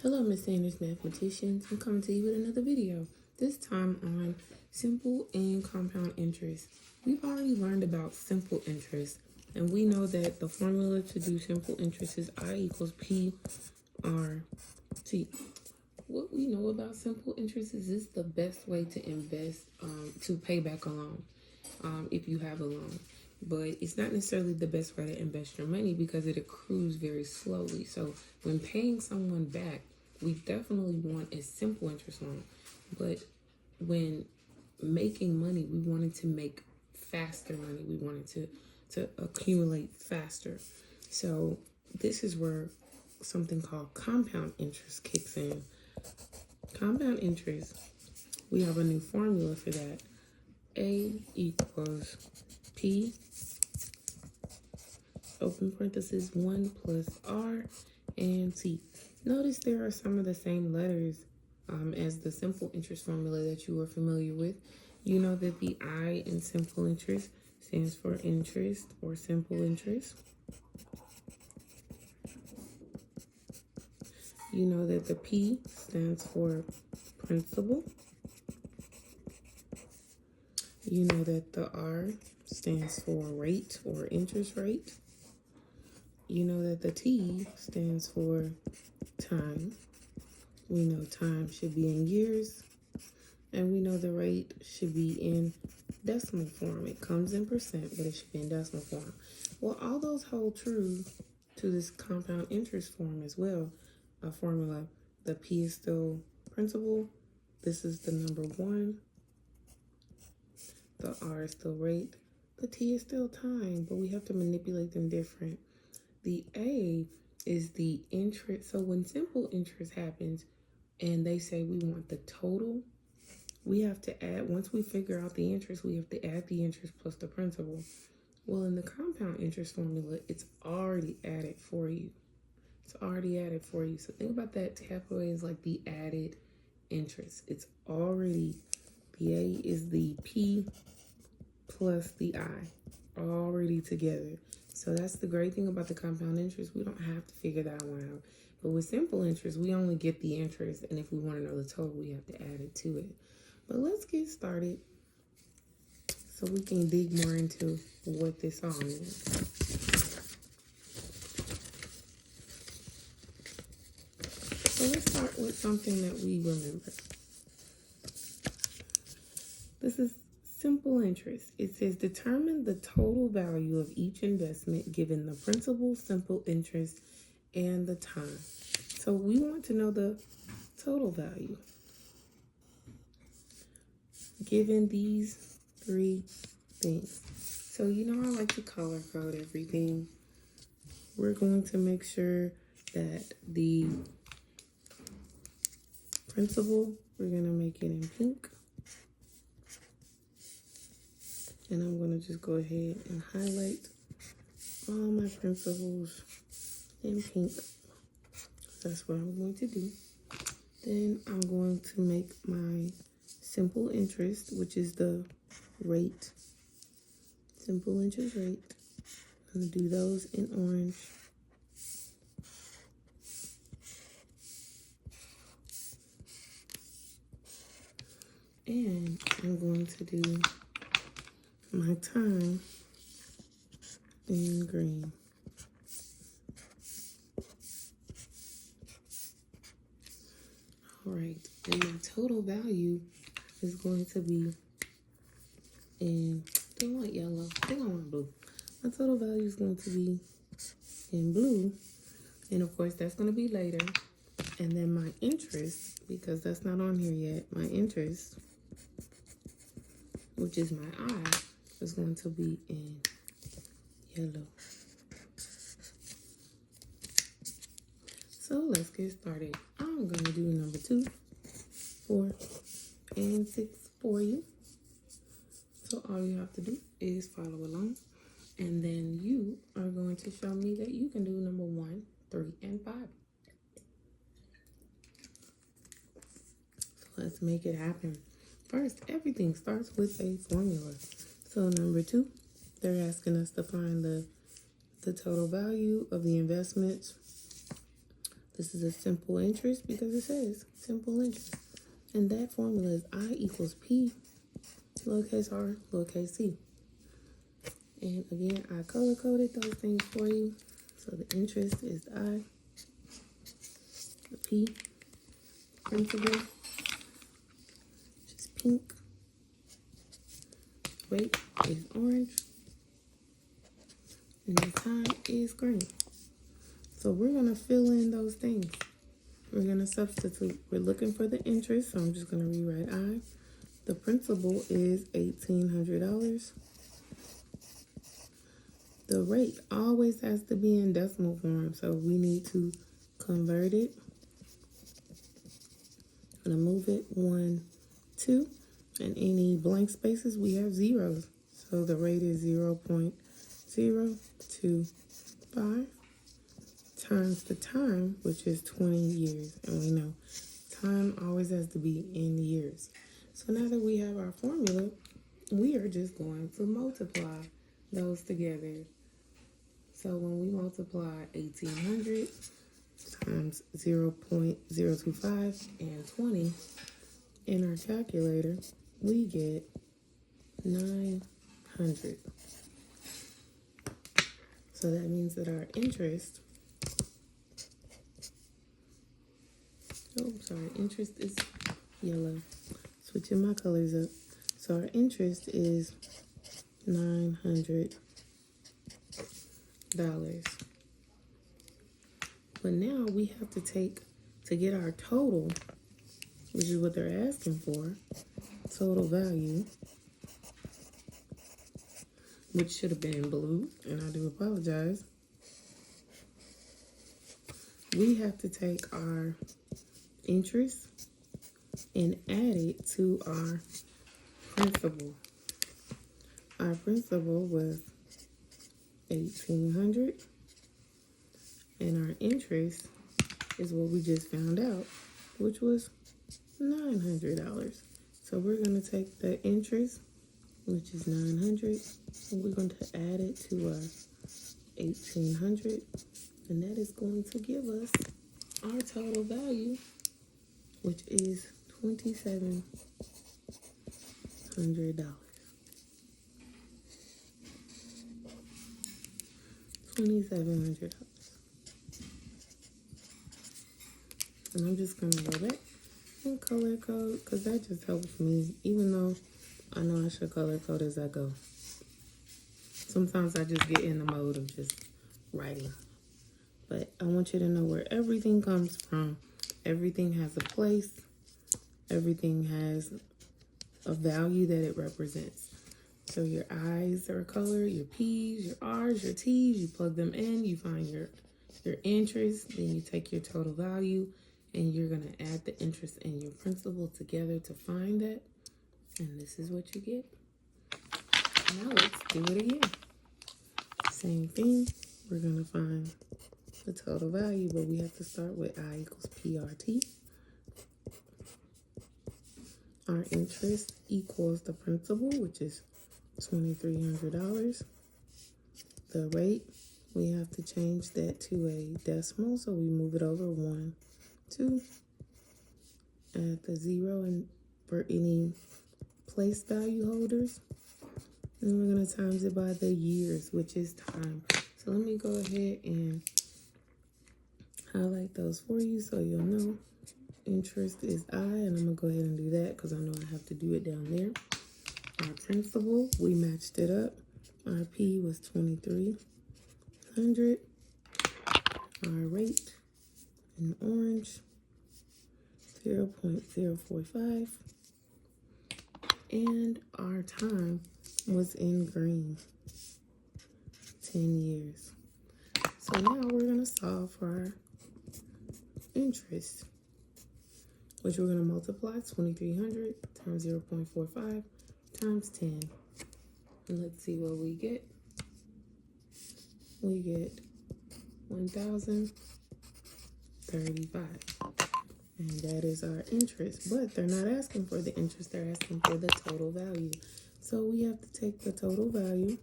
Hello, Miss Sanders Mathematicians. I'm coming to you with another video, this time on simple and compound interest. We've already learned about simple interest, and we know that the formula to do simple interest is I equals P R T. What we know about simple interest is this the best way to invest, to pay back a loan, if you have a loan. But it's not necessarily the best way to invest your money because it accrues very slowly. So when paying someone back, we definitely want a simple interest loan. But when making money, we wanted to make faster money. We wanted to accumulate faster. So this is where something called compound interest kicks in. Compound interest, we have a new formula for that. A equals P, open parenthesis, 1 plus R and T. Notice there are some of the same letters as the simple interest formula that you are familiar with. You know that the I in simple interest stands for interest or simple interest. You know that the P stands for principal. You know that the R stands for rate or interest rate. You know that the T stands for time. We know time should be in years. And we know the rate should be in decimal form. It comes in percent, but it should be in decimal form. Well, all those hold true to this compound interest form as well. A formula, the P is still principal. This is the number 1. The R is still rate. The T is still time, but we have to manipulate them different. The A is the interest. So when simple interest happens and they say we want the total, we have to add, once we figure out the interest, we have to add the interest plus the principal. Well, in the compound interest formula, it's already added for you. It's already added for you. So think about that. Capital A is like the added interest. It's already, the A is the P plus the I, already together. So that's the great thing about the compound interest. We don't have to figure that one out. But with simple interest, we only get the interest. And if we want to know the total, we have to add it to it. But let's get started so we can dig more into what this all means. So let's start with something that we remember. This is simple interest. It says determine the total value of each investment given the principal, simple interest, and the time. So we want to know the total value given these 3 things. So you know I like to color code everything. We're going to make sure that the principal, we're going to make it in pink. And I'm going to just go ahead and highlight all my principles in pink. That's what I'm going to do. Then I'm going to make my simple interest, which is the rate. Simple interest rate. I'm going to do those in orange. And I'm going to do my time in green. All right, and my total value is going to be in, I don't want yellow, I think I want blue. My total value is going to be in blue, and of course that's going to be later. And then my interest, because that's not on here yet, my interest, which is my I, is going to be in yellow. So let's get started. I'm going to do number 2, 4, and 6 for you. So all you have to do is follow along. And then you are going to show me that you can do number 1, 3, and 5. So let's make it happen. First, everything starts with a formula. So number 2, they're asking us to find the total value of the investments. This is a simple interest because it says simple interest. And that formula is I equals P, lowercase r, lowercase c. And again, I color-coded those things for you. So the interest is I, the P, principal, which is pink, rate is orange, and the time is green. So we're going to fill in those things. We're going to substitute. We're looking for the interest, so I'm just going to rewrite I. The principal is $1,800. The rate always has to be in decimal form, so we need to convert it. I'm going to move it 1, 2, and any blank spaces, we have zeros. So the rate is 0.025 times the time, which is 20 years. And we know time always has to be in years. So now that we have our formula, we are just going to multiply those together. So when we multiply 1,800 times 0.025 and 20 in our calculator, we get 900. So that means that our interest, interest is yellow. Switching my colors up. So our interest is $900. But now we have to take, to get our total, which is what they're asking for, total value, which should have been in blue, and I do apologize. We have to take our interest and add it to our principal. Our principal was 1,800, and our interest is what we just found out, which was $900. So we're going to take the interest, which is 900, and we're going to add it to our 1,800, and that is going to give us our total value, which is $2,700. $2,700. And I'm just going to go back and color code because that just helps me, even though I know I should color code as I go. Sometimes I just get in the mode of just writing. But I want you to know where everything comes from. Everything has a place. Everything has a value that it represents. So your I's are color, your P's, your R's, your T's, you plug them in, you find your interest, then you take your total value, and you're going to add the interest and your principal together to find that. And this is what you get. Now let's do it again. Same thing. We're going to find the total value, but we have to start with I equals PRT. Our interest equals the principal, which is $2,300. The rate, we have to change that to a decimal, so we move it over 1, 2. Add the 0 and for any place value holders. And we're going to times it by the years, which is time. So let me go ahead and highlight those for you so you'll know. Interest is I, and I'm going to go ahead and do that because I know I have to do it down there. Our principal, we matched it up. Our P was 2,300. Our rate in orange, 0.045. And our time was in green, 10 years. So now we're going to solve for our interest, which we're going to multiply 2,300 times 0.45 times 10. And let's see what we get. We get 1,035. And that is our interest. But they're not asking for the interest, they're asking for the total value. So we have to take the total value,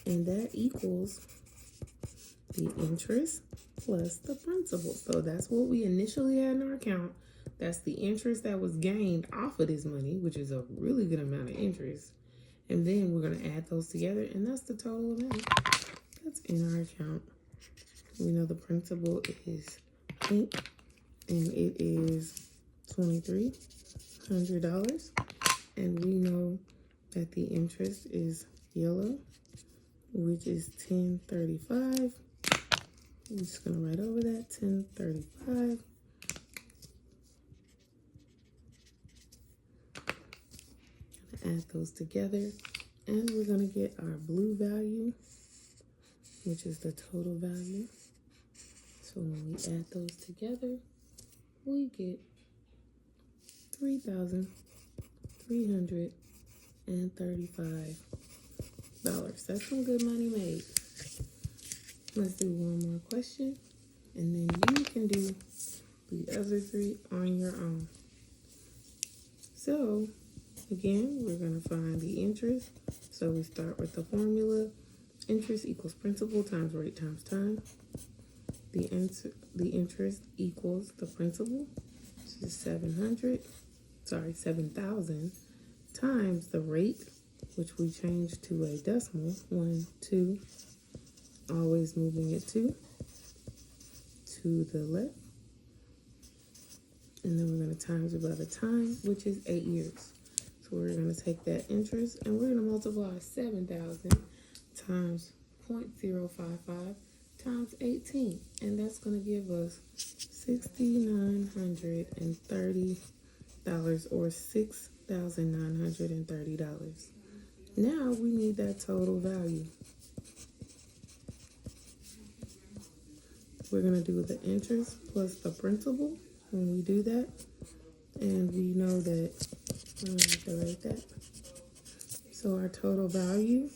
and that equals the interest plus the principal. So that's what we initially had in our account. That's the interest that was gained off of this money, which is a really good amount of interest. And then we're going to add those together, and that's the total amount that's in our account. We know the principal is pink, and it is $2,300. And we know that the interest is yellow, which is $1,035. I'm just going to write over that, $1,035. Add those together, and we're going to get our blue value, which is the total value. So when we add those together, we get $3,335. That's some good money made. Let's do one more question, and then you can do the other three on your own. So again, we're going to find the interest. So we start with the formula. Interest equals principal times rate times time. The interest equals the principal, which is 7,000 times the rate, which we changed to a decimal, 1, 2, always moving it to the left. And then we're going to times it by the time, which is 8 years. So we're going to take that interest and we're going to multiply 7,000 times 0.055 times 18. And that's going to give us $6,930 or $6,930. Now we need that total value. We're going to do the interest plus the principal when we do that. And we know that, I don't have to write that. So our total value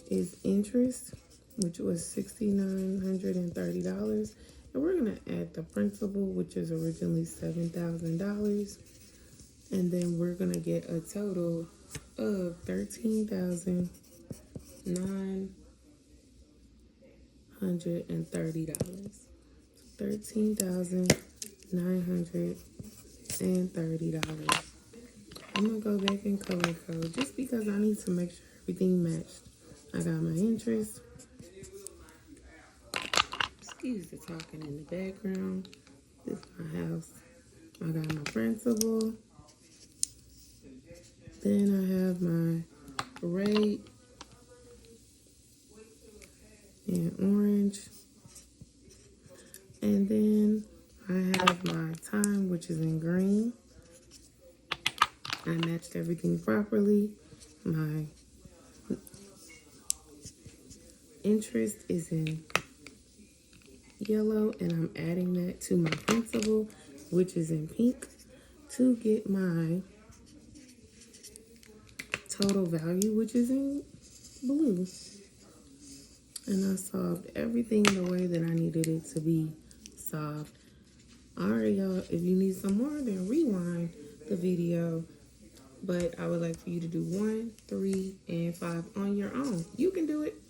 is interest, which was $6,930. And we're going to add the principal, which is originally $7,000. And then we're going to get a total of $13,930. $13,930. I'm going to go back and color code just because I need to make sure everything matched. I got my interest. Excuse the talking in the background. This is my house. I got my principal. Then I have my red and orange. And then I have my time, which is in green. I matched everything properly. My interest is in yellow, and I'm adding that to my principal, which is in pink, to get my total value, which is in blue. And I solved everything the way that I needed it to be solved. Alright, y'all, if you need some more, then rewind the video. But I would like for you to do 1, 3, and 5 on your own. You can do it.